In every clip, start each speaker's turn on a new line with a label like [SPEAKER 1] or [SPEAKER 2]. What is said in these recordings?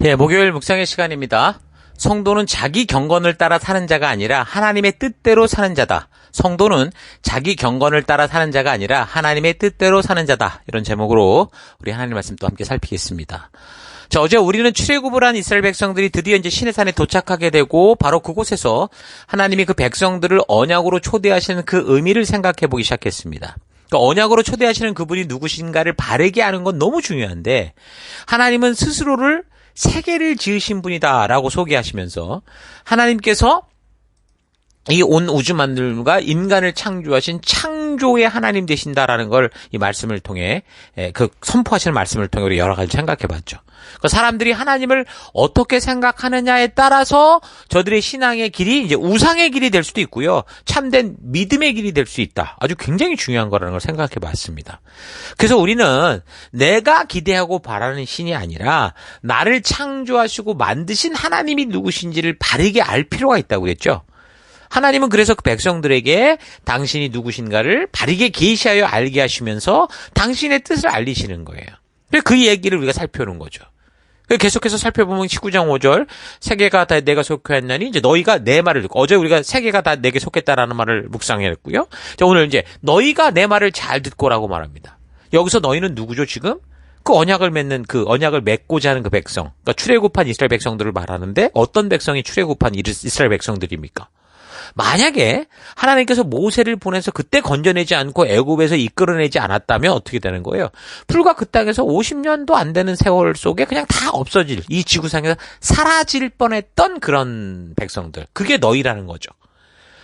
[SPEAKER 1] 예, 목요일 묵상의 시간입니다. 성도는 자기 경건을 따라 사는 자가 아니라 하나님의 뜻대로 사는 자다. 성도는 자기 경건을 따라 사는 자가 아니라 하나님의 뜻대로 사는 자다. 이런 제목으로 우리 하나님 말씀 또 함께 살피겠습니다. 자, 어제 우리는 출애굽을 한 이스라엘 백성들이 드디어 이제 시내산에 도착하게 되고 바로 그곳에서 하나님이 그 백성들을 언약으로 초대하시는 그 의미를 생각해 보기 시작했습니다. 그러니까 언약으로 초대하시는 그분이 누구신가를 바르게 아는 건 너무 중요한데 하나님은 스스로를 세계를 지으신 분이다라고 소개하시면서 하나님께서 이 온 우주 만물과 인간을 창조하신 창조의 하나님 되신다라는 걸 이 말씀을 통해 그 선포하시는 말씀을 통해 우리 여러 가지 생각해 봤죠. 그 사람들이 하나님을 어떻게 생각하느냐에 따라서 저들의 신앙의 길이 이제 우상의 길이 될 수도 있고요. 참된 믿음의 길이 될 수 있다. 아주 굉장히 중요한 거라는 걸 생각해 봤습니다. 그래서 우리는 내가 기대하고 바라는 신이 아니라 나를 창조하시고 만드신 하나님이 누구신지를 바르게 알 필요가 있다고 그랬죠. 하나님은 그래서 그 백성들에게 당신이 누구신가를 바르게 계시하여 알게 하시면서 당신의 뜻을 알리시는 거예요. 그 얘기를 우리가 살펴보는 거죠. 계속해서 살펴보면 19장 5절 세계가 다 내가 속했나니 이제 너희가 내 말을 듣고 어제 우리가 세계가 다 내게 속했다라는 말을 묵상했고요. 자, 오늘 이제 너희가 내 말을 잘 듣고라고 말합니다. 여기서 너희는 누구죠 지금? 그 언약을 맺는 그 언약을 맺고자 하는 그 백성. 그러니까 출애굽한 이스라엘 백성들을 말하는데 어떤 백성이 출애굽한 이스라엘 백성들입니까? 만약에 하나님께서 모세를 보내서 그때 건져내지 않고 애굽에서 이끌어내지 않았다면 어떻게 되는 거예요? 불과 그 땅에서 50년도 안 되는 세월 속에 그냥 다 없어질, 이 지구상에서 사라질 뻔했던 그런 백성들. 그게 너희라는 거죠.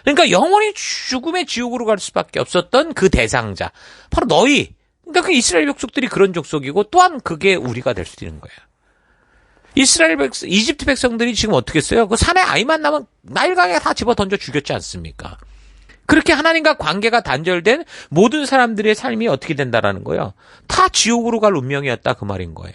[SPEAKER 1] 그러니까 영원히 죽음의 지옥으로 갈 수밖에 없었던 그 대상자. 바로 너희. 그러니까 그 이스라엘 족속들이 그런 족속이고 또한 그게 우리가 될 수 있는 거예요. 이집트 백성들이 지금 어떻게 했어요? 그 산에 아이만 나면 나일강에 다 집어 던져 죽였지 않습니까? 그렇게 하나님과 관계가 단절된 모든 사람들의 삶이 어떻게 된다라는 거예요? 다 지옥으로 갈 운명이었다 그 말인 거예요.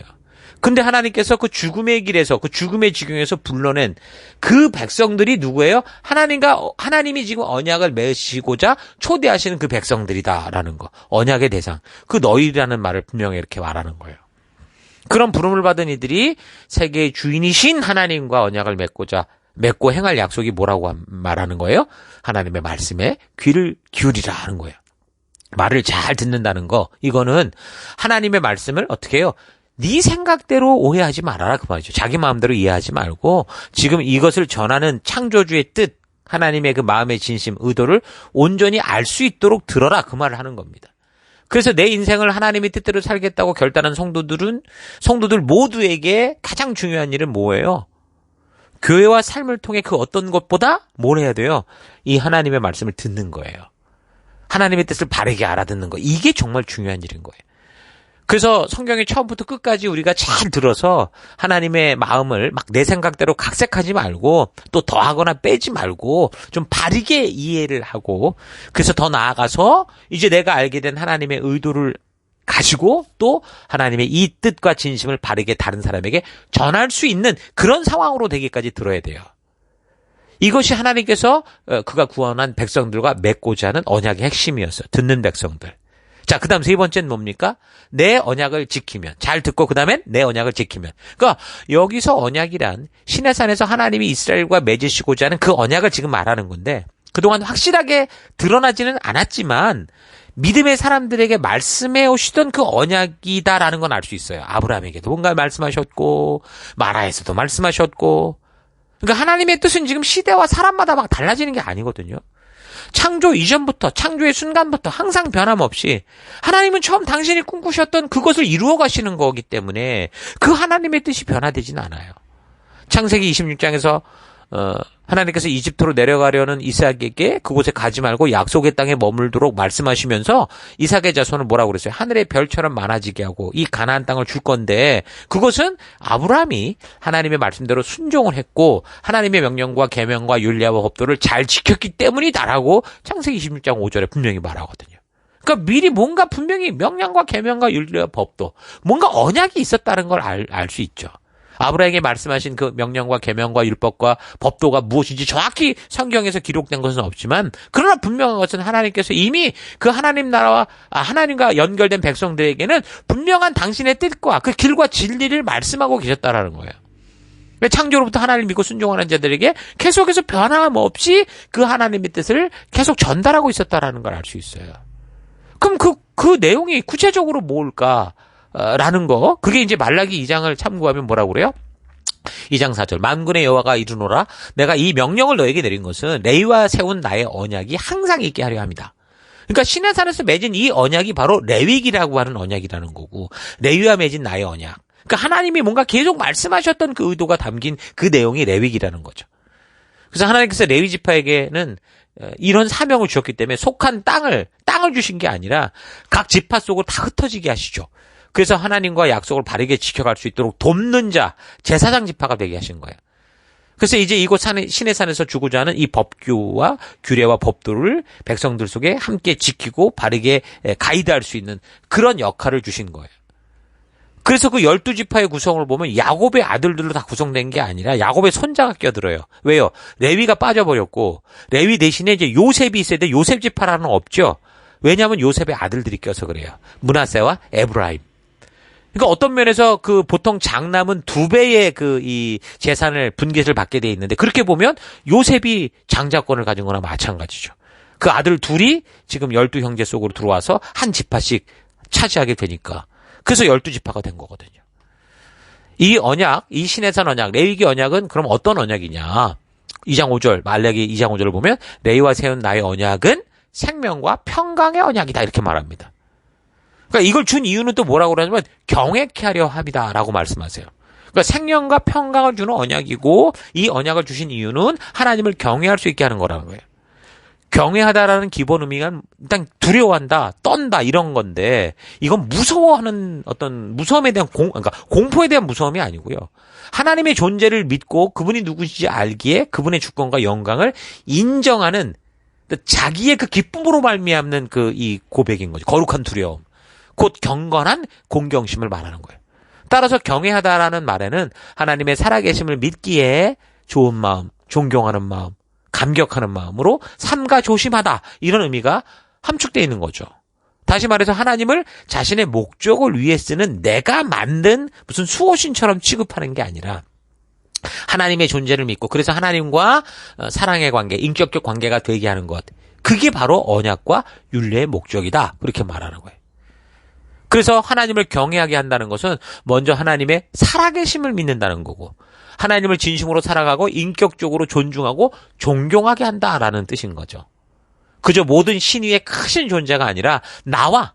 [SPEAKER 1] 근데 하나님께서 그 죽음의 길에서 그 죽음의 지경에서 불러낸 그 백성들이 누구예요? 하나님이 지금 언약을 맺으시고자 초대하시는 그 백성들이다라는 거. 언약의 대상. 그 너희라는 말을 분명히 이렇게 말하는 거예요. 그런 부름을 받은 이들이 세계의 주인이신 하나님과 언약을 맺고 행할 약속이 뭐라고 말하는 거예요? 하나님의 말씀에 귀를 기울이라 하는 거예요. 말을 잘 듣는다는 거. 이거는 하나님의 말씀을 어떻게 해요? 네 생각대로 오해하지 말아라 그 말이죠. 자기 마음대로 이해하지 말고 지금 이것을 전하는 창조주의 뜻, 하나님의 그 마음의 진심, 의도를 온전히 알 수 있도록 들어라 그 말을 하는 겁니다. 그래서 내 인생을 하나님의 뜻대로 살겠다고 결단한 성도들 모두에게 가장 중요한 일은 뭐예요? 교회와 삶을 통해 그 어떤 것보다 뭘 해야 돼요? 이 하나님의 말씀을 듣는 거예요. 하나님의 뜻을 바르게 알아듣는 거. 이게 정말 중요한 일인 거예요. 그래서 성경의 처음부터 끝까지 우리가 잘 들어서 하나님의 마음을 막 내 생각대로 각색하지 말고 또 더하거나 빼지 말고 좀 바르게 이해를 하고 그래서 더 나아가서 이제 내가 알게 된 하나님의 의도를 가지고 또 하나님의 이 뜻과 진심을 바르게 다른 사람에게 전할 수 있는 그런 상황으로 되기까지 들어야 돼요. 이것이 하나님께서 그가 구원한 백성들과 맺고자 하는 언약의 핵심이었어요. 듣는 백성들. 자, 그 다음 세 번째는 뭡니까? 내 언약을 지키면. 잘 듣고 그 다음엔 내 언약을 지키면. 그러니까 여기서 언약이란 시내산에서 하나님이 이스라엘과 맺으시고자 하는 그 언약을 지금 말하는 건데 그동안 확실하게 드러나지는 않았지만 믿음의 사람들에게 말씀해 오시던 그 언약이다라는 건 알 수 있어요. 아브라함에게도 뭔가 말씀하셨고 마라에서도 말씀하셨고 그러니까 하나님의 뜻은 지금 시대와 사람마다 막 달라지는 게 아니거든요. 창조 이전부터 창조의 순간부터 항상 변함없이 하나님은 처음 당신이 꿈꾸셨던 그것을 이루어 가시는 거기 때문에 그 하나님의 뜻이 변화되지는 않아요. 창세기 26장에서 하나님께서 이집트로 내려가려는 이삭에게 그곳에 가지 말고 약속의 땅에 머물도록 말씀하시면서 이삭의 자손은 뭐라고 그랬어요? 하늘의 별처럼 많아지게 하고 이 가나안 땅을 줄 건데 그것은 아브라함이 하나님의 말씀대로 순종을 했고 하나님의 명령과 계명과 율례와 법도를 잘 지켰기 때문이다라고 창세기 26장 5절에 분명히 말하거든요. 그러니까 미리 뭔가 분명히 명령과 계명과 율례와 법도 뭔가 언약이 있었다는 걸 알 수 있죠. 아브라함에게 말씀하신 그 명령과 계명과 율법과 법도가 무엇인지 정확히 성경에서 기록된 것은 없지만 그러나 분명한 것은 하나님께서 이미 그 하나님 나라와 하나님과 연결된 백성들에게는 분명한 당신의 뜻과 그 길과 진리를 말씀하고 계셨다라는 거예요. 왜 창조로부터 하나님을 믿고 순종하는 자들에게 계속해서 변함없이 그 하나님의 뜻을 계속 전달하고 있었다라는 걸 알 수 있어요. 그럼 그 내용이 구체적으로 뭘까? 라는 거. 그게 이제 말라기 2장을 참고하면 뭐라고 그래요? 2장 4절. 만군의 여호와가 이르노라. 내가 이 명령을 너에게 내린 것은 레위와 세운 나의 언약이 항상 있게 하려 합니다. 그러니까 시내산에서 맺은 이 언약이 바로 레위기라고 하는 언약이라는 거고, 레위와 맺은 나의 언약. 그러니까 하나님이 뭔가 계속 말씀하셨던 그 의도가 담긴 그 내용이 레위기라는 거죠. 그래서 하나님께서 레위 지파에게는 이런 사명을 주셨기 때문에 속한 땅을 주신 게 아니라 각 지파 속으로 다 흩어지게 하시죠. 그래서 하나님과 약속을 바르게 지켜갈 수 있도록 돕는 자, 제사장 지파가 되게 하신 거예요. 그래서 이제 이곳 시내산에서 주고자 하는 이 법규와 규례와 법도를 백성들 속에 함께 지키고 바르게 가이드할 수 있는 그런 역할을 주신 거예요. 그래서 그 12지파의 구성을 보면 야곱의 아들들로 다 구성된 게 아니라 야곱의 손자가 껴들어요. 왜요? 레위가 빠져버렸고 레위 대신에 이제 요셉이 있어야 돼. 요셉 지파라는 없죠. 왜냐하면 요셉의 아들들이 껴서 그래요. 므낫세와 에브라임. 그러니까 어떤 면에서 그 보통 장남은 2배의 이 재산을 분깃을 받게 돼 있는데 그렇게 보면 요셉이 장자권을 가진 거나 마찬가지죠. 그 아들 둘이 지금 12형제 속으로 들어와서 한 지파씩 차지하게 되니까. 그래서 12지파가 된 거거든요. 이 언약, 이 시내산 언약, 레위기 언약은 그럼 어떤 언약이냐? 2장 5절, 말라기 2장 5절을 보면 레위와 세운 나의 언약은 생명과 평강의 언약이다 이렇게 말합니다. 그러니까 이걸 준 이유는 또 뭐라고 그러냐면 경외케 하려 합니다라고 말씀하세요. 그러니까 생명과 평강을 주는 언약이고 이 언약을 주신 이유는 하나님을 경외할 수 있게 하는 거라는 거예요. 경외하다라는 기본 의미가 일단 두려워한다, 떤다 이런 건데 이건 무서워하는 어떤 무서움에 대한 그러니까 공포에 대한 무서움이 아니고요. 하나님의 존재를 믿고 그분이 누구신지 알기에 그분의 주권과 영광을 인정하는 자기의 그 기쁨으로 말미암는 이 고백인 거죠. 거룩한 두려움. 곧 경건한 공경심을 말하는 거예요. 따라서 경외하다라는 말에는 하나님의 살아계심을 믿기에 좋은 마음, 존경하는 마음, 감격하는 마음으로 삼가 조심하다 이런 의미가 함축되어 있는 거죠. 다시 말해서 하나님을 자신의 목적을 위해 쓰는 내가 만든 무슨 수호신처럼 취급하는 게 아니라 하나님의 존재를 믿고 그래서 하나님과 사랑의 관계, 인격적 관계가 되게 하는 것. 그게 바로 언약과 율례의 목적이다. 그렇게 말하는 거예요. 그래서 하나님을 경외하게 한다는 것은 먼저 하나님의 살아계심을 믿는다는 거고 하나님을 진심으로 살아가고 인격적으로 존중하고 존경하게 한다라는 뜻인 거죠. 그저 모든 신위의 크신 존재가 아니라 나와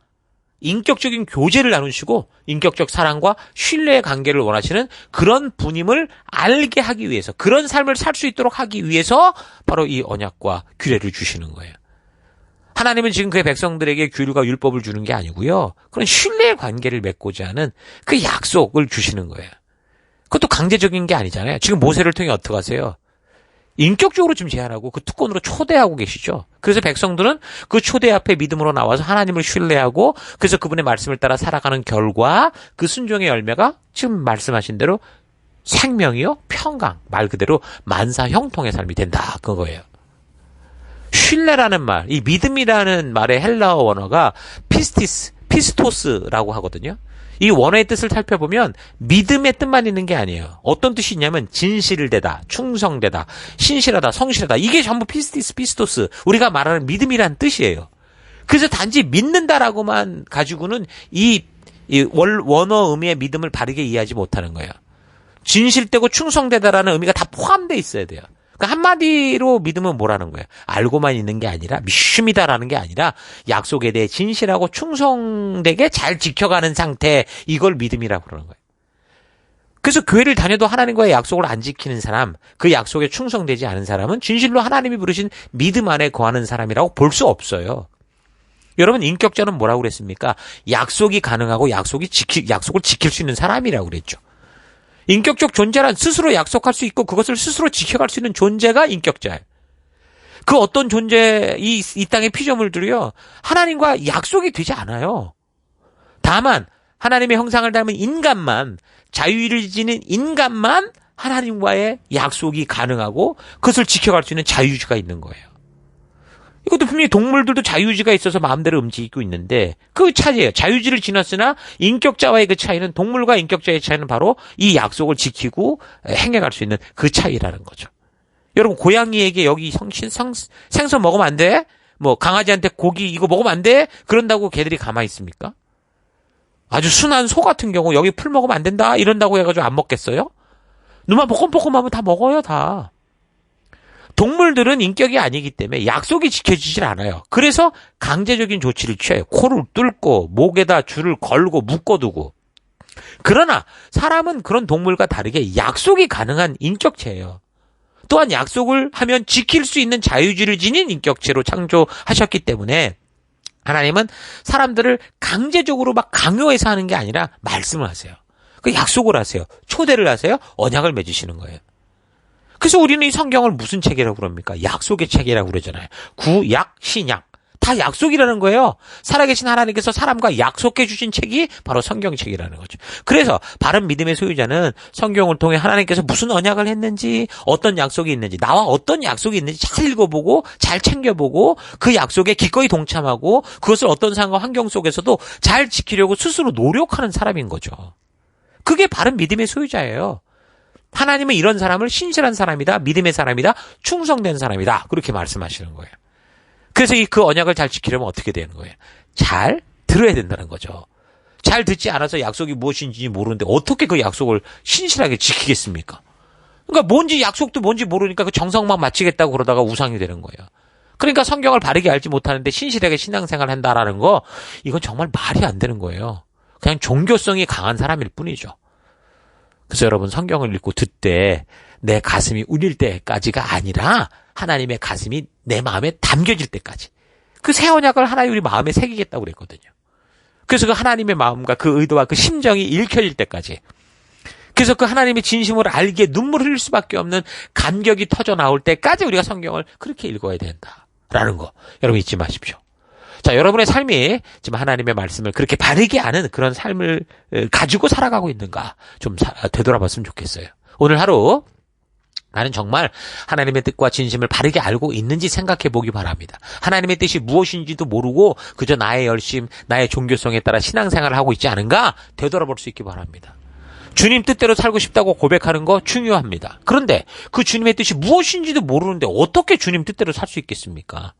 [SPEAKER 1] 인격적인 교제를 나누시고 인격적 사랑과 신뢰의 관계를 원하시는 그런 분임을 알게 하기 위해서 그런 삶을 살 수 있도록 하기 위해서 바로 이 언약과 규례를 주시는 거예요. 하나님은 지금 그의 백성들에게 규율과 율법을 주는 게 아니고요. 그런 신뢰의 관계를 맺고자 하는 그 약속을 주시는 거예요. 그것도 강제적인 게 아니잖아요. 지금 모세를 통해 어떻게 하세요? 인격적으로 지금 제안하고 그 특권으로 초대하고 계시죠. 그래서 백성들은 그 초대 앞에 믿음으로 나와서 하나님을 신뢰하고 그래서 그분의 말씀을 따라 살아가는 결과 그 순종의 열매가 지금 말씀하신 대로 생명이요 평강 말 그대로 만사 형통의 삶이 된다 그거예요. 신뢰라는 말, 이 믿음이라는 말의 헬라어 원어가 피스토스라고 하거든요. 이 원어의 뜻을 살펴보면 믿음의 뜻만 있는 게 아니에요. 어떤 뜻이 있냐면 진실되다, 충성되다, 신실하다, 성실하다. 이게 전부 피스토스, 우리가 말하는 믿음이란 뜻이에요. 그래서 단지 믿는다라고만 가지고는 이 원어 의미의 믿음을 바르게 이해하지 못하는 거예요. 진실되고 충성되다라는 의미가 다 포함되어 있어야 돼요. 그러니까 한마디로 믿음은 뭐라는 거예요? 알고만 있는 게 아니라 믿음이다라는 게 아니라 약속에 대해 진실하고 충성되게 잘 지켜가는 상태 이걸 믿음이라고 그러는 거예요. 그래서 교회를 다녀도 하나님과의 약속을 안 지키는 사람 그 약속에 충성되지 않은 사람은 진실로 하나님이 부르신 믿음 안에 거하는 사람이라고 볼 수 없어요. 여러분 인격자는 뭐라고 그랬습니까? 약속이 가능하고 약속을 지킬 수 있는 사람이라고 그랬죠. 인격적 존재란 스스로 약속할 수 있고 그것을 스스로 지켜갈 수 있는 존재가 인격자예요. 그 어떤 존재, 이 땅의 피조물들이요. 하나님과 약속이 되지 않아요. 다만 하나님의 형상을 닮은 인간만, 자유를 지닌 인간만 하나님과의 약속이 가능하고 그것을 지켜갈 수 있는 자유주의가 있는 거예요. 이것도 분명히 동물들도 자유의지가 있어서 마음대로 움직이고 있는데 그 차이예요. 자유의지를 지녔으나 인격자와의 그 차이는, 동물과 인격자의 차이는 바로 이 약속을 지키고 행해갈 수 있는 그 차이라는 거죠. 여러분, 고양이에게 여기 생선 먹으면 안 돼? 뭐 강아지한테 고기 이거 먹으면 안 돼? 그런다고 걔들이 가만히 있습니까? 아주 순한 소 같은 경우 여기 풀 먹으면 안 된다 이런다고 해가지고 안 먹겠어요? 눈만 뽀꼼뽀꼼하면 다 먹어요, 다. 동물들은 인격이 아니기 때문에 약속이 지켜지질 않아요. 그래서 강제적인 조치를 취해요. 코를 뚫고 목에다 줄을 걸고 묶어두고. 그러나 사람은 그런 동물과 다르게 약속이 가능한 인격체예요. 또한 약속을 하면 지킬 수 있는 자유주의를 지닌 인격체로 창조하셨기 때문에 하나님은 사람들을 강제적으로 막 강요해서 하는 게 아니라 말씀을 하세요. 그 약속을 하세요. 초대를 하세요. 언약을 맺으시는 거예요. 그래서 우리는 이 성경을 무슨 책이라고 그럽니까? 약속의 책이라고 그러잖아요. 구약, 신약. 다 약속이라는 거예요. 살아계신 하나님께서 사람과 약속해 주신 책이 바로 성경책이라는 거죠. 그래서 바른 믿음의 소유자는 성경을 통해 하나님께서 무슨 언약을 했는지, 어떤 약속이 있는지, 나와 어떤 약속이 있는지 잘 읽어보고 잘 챙겨보고 그 약속에 기꺼이 동참하고 그것을 어떤 상황과 환경 속에서도 잘 지키려고 스스로 노력하는 사람인 거죠. 그게 바른 믿음의 소유자예요. 하나님은 이런 사람을 신실한 사람이다, 믿음의 사람이다, 충성된 사람이다, 그렇게 말씀하시는 거예요. 그래서 그 언약을 잘 지키려면 어떻게 되는 거예요? 잘 들어야 된다는 거죠. 잘 듣지 않아서 약속이 무엇인지 모르는데 어떻게 그 약속을 신실하게 지키겠습니까? 그러니까 약속도 뭔지 모르니까 그 정성만 마치겠다고 그러다가 우상이 되는 거예요. 그러니까 성경을 바르게 알지 못하는데 신실하게 신앙생활을 한다라는 거, 이건 정말 말이 안 되는 거예요. 그냥 종교성이 강한 사람일 뿐이죠. 그래서 여러분, 성경을 읽고 듣되 내 가슴이 울릴 때까지가 아니라 하나님의 가슴이 내 마음에 담겨질 때까지, 그 새 언약을 하나님 우리 마음에 새기겠다고 그랬거든요. 그래서 그 하나님의 마음과 그 의도와 그 심정이 읽혀질 때까지, 그래서 그 하나님의 진심을 알기에 눈물 흘릴 수밖에 없는 감격이 터져 나올 때까지 우리가 성경을 그렇게 읽어야 된다라는 거 여러분 잊지 마십시오. 자, 여러분의 삶이 지금 하나님의 말씀을 그렇게 바르게 아는 그런 삶을 가지고 살아가고 있는가 좀 되돌아봤으면 좋겠어요. 오늘 하루 나는 정말 하나님의 뜻과 진심을 바르게 알고 있는지 생각해 보기 바랍니다. 하나님의 뜻이 무엇인지도 모르고 그저 나의 열심, 나의 종교성에 따라 신앙생활을 하고 있지 않은가 되돌아볼 수 있기 바랍니다. 주님 뜻대로 살고 싶다고 고백하는 거 중요합니다. 그런데 그 주님의 뜻이 무엇인지도 모르는데 어떻게 주님 뜻대로 살 수 있겠습니까?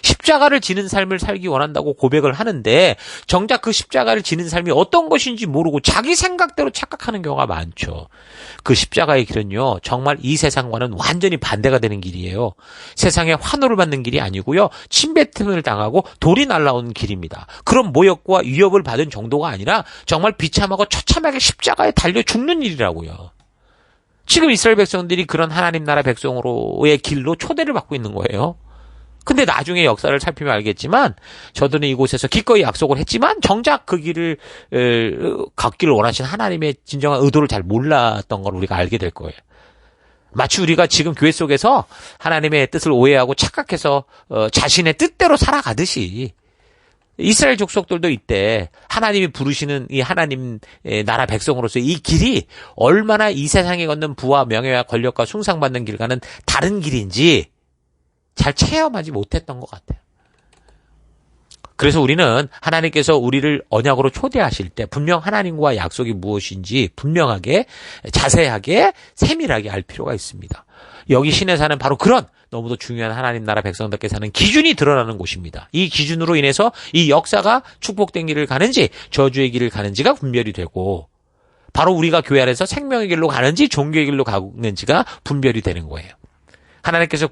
[SPEAKER 1] 십자가를 지는 삶을 살기 원한다고 고백을 하는데 정작 그 십자가를 지는 삶이 어떤 것인지 모르고 자기 생각대로 착각하는 경우가 많죠. 그 십자가의 길은요, 정말 이 세상과는 완전히 반대가 되는 길이에요. 세상에 환호를 받는 길이 아니고요, 침뱉음을 당하고 돌이 날아오는 길입니다. 그런 모욕과 위협을 받은 정도가 아니라 정말 비참하고 처참하게 십자가에 달려 죽는 일이라고요. 지금 이스라엘 백성들이 그런 하나님 나라 백성으로의 길로 초대를 받고 있는 거예요. 근데 나중에 역사를 살피면 알겠지만 저들은 이곳에서 기꺼이 약속을 했지만 정작 그 길을 걷기를 원하신 하나님의 진정한 의도를 잘 몰랐던 걸 우리가 알게 될 거예요. 마치 우리가 지금 교회 속에서 하나님의 뜻을 오해하고 착각해서 자신의 뜻대로 살아가듯이 이스라엘 족속들도 이때 하나님이 부르시는 이 하나님 나라 백성으로서 이 길이 얼마나 이 세상에 걷는 부와 명예와 권력과 숭상받는 길과는 다른 길인지 잘 체험하지 못했던 것 같아요. 그래서 우리는 하나님께서 우리를 언약으로 초대하실 때 분명 하나님과 약속이 무엇인지 분명하게, 자세하게, 세밀하게 알 필요가 있습니다. 여기 시내산은 바로 그런 너무도 중요한 하나님 나라 백성답게 사는 기준이 드러나는 곳입니다. 이 기준으로 인해서 이 역사가 축복된 길을 가는지 저주의 길을 가는지가 분별이 되고, 바로 우리가 교회 안에서 생명의 길로 가는지 종교의 길로 가는지가 분별이 되는 거예요. 하나님께서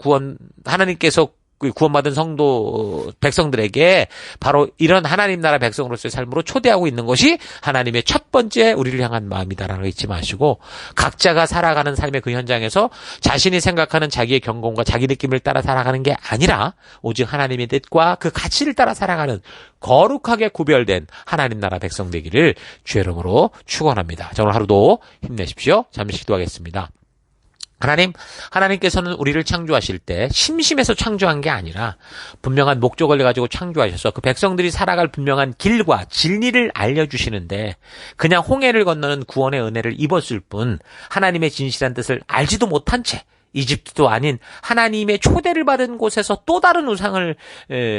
[SPEAKER 1] 구원받은 성도 백성들에게 바로 이런 하나님 나라 백성으로서의 삶으로 초대하고 있는 것이 하나님의 첫 번째 우리를 향한 마음이다라는 거 잊지 마시고, 각자가 살아가는 삶의 그 현장에서 자신이 생각하는 자기의 경공과 자기 느낌을 따라 살아가는 게 아니라 오직 하나님의 뜻과 그 가치를 따라 살아가는 거룩하게 구별된 하나님 나라 백성 되기를 주의 이름으로 축원합니다. 자, 오늘 하루도 힘내십시오. 잠시 기도하겠습니다. 하나님께서는 우리를 창조하실 때 심심해서 창조한 게 아니라 분명한 목적을 가지고 창조하셔서 그 백성들이 살아갈 분명한 길과 진리를 알려주시는데, 그냥 홍해를 건너는 구원의 은혜를 입었을 뿐 하나님의 진실한 뜻을 알지도 못한 채 이집트도 아닌 하나님의 초대를 받은 곳에서 또 다른 우상을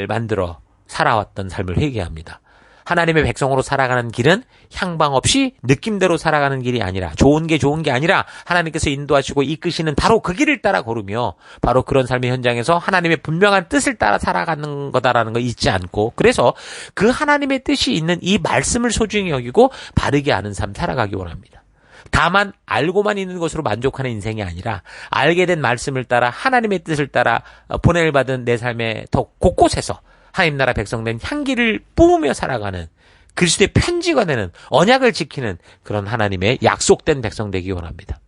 [SPEAKER 1] 만들어 살아왔던 삶을 회개합니다. 하나님의 백성으로 살아가는 길은 향방 없이 느낌대로 살아가는 길이 아니라, 좋은 게 아니라 하나님께서 인도하시고 이끄시는 바로 그 길을 따라 걸으며 바로 그런 삶의 현장에서 하나님의 분명한 뜻을 따라 살아가는 거다라는 거 잊지 않고, 그래서 그 하나님의 뜻이 있는 이 말씀을 소중히 여기고 바르게 아는 삶 살아가기 원합니다. 다만 알고만 있는 것으로 만족하는 인생이 아니라 알게 된 말씀을 따라 하나님의 뜻을 따라 보냄을 받은 내 삶의 더 곳곳에서 하나님 나라 백성된 향기를 뿜으며 살아가는, 그리스도의 편지가 되는, 언약을 지키는 그런 하나님의 약속된 백성 되기 원합니다.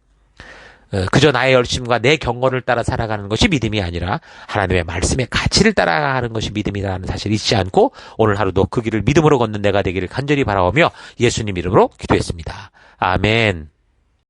[SPEAKER 1] 그저 나의 열심과 내 경건을 따라 살아가는 것이 믿음이 아니라 하나님의 말씀의 가치를 따라가는 것이 믿음이라는 사실을 잊지 않고 오늘 하루도 그 길을 믿음으로 걷는 내가 되기를 간절히 바라오며 예수님 이름으로 기도했습니다. 아멘.